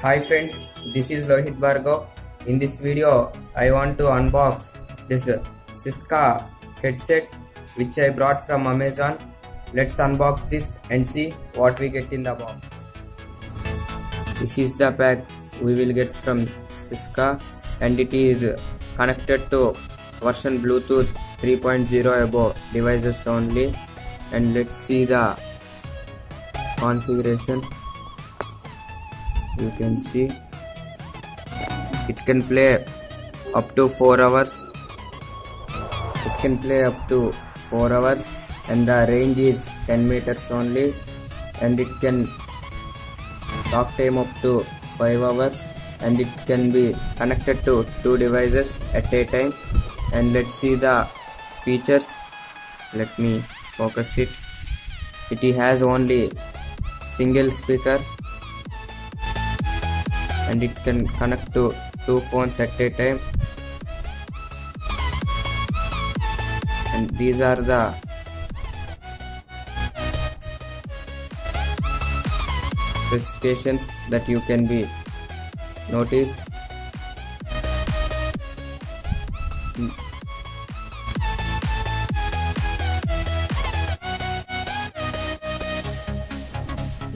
Hi friends, this is Lohit Bhargav. In this video, I want to unbox this Siska headset which I brought from Amazon. Let's unbox this and see what we get in the box. This is the pack we will get from Siska, and it is connected to version Bluetooth 3.0 above devices only. And let's see the configuration. You can see it can play up to 4 hours. And the range is 10 meters only, and it can talk time up to 5 hours, and it can be connected to 2 devices at a time. And let's see the features. Let me focus it. It has only single speaker, and it can connect to 2 phones at a time. And these are the specifications that you can be notice.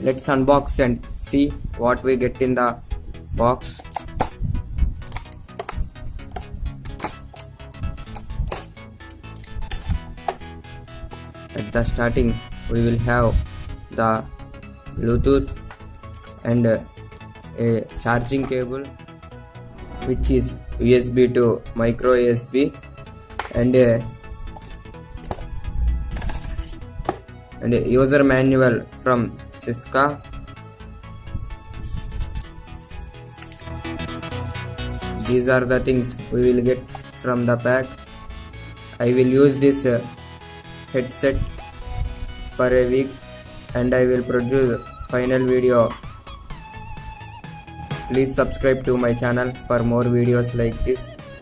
Let's unbox and see what we get in the box. At the starting, we will have the Bluetooth and a charging cable, which is USB to micro USB, and a user manual from Siska. These are the things we will get from the pack. I will use this headset for a week, and I will produce final video. Please subscribe to my channel for more videos like this.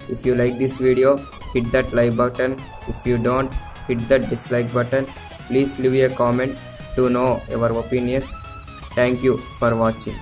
If you like this video, hit that like button. If you don't, hit that dislike button. Please leave a comment to know your opinions. Thank you for watching.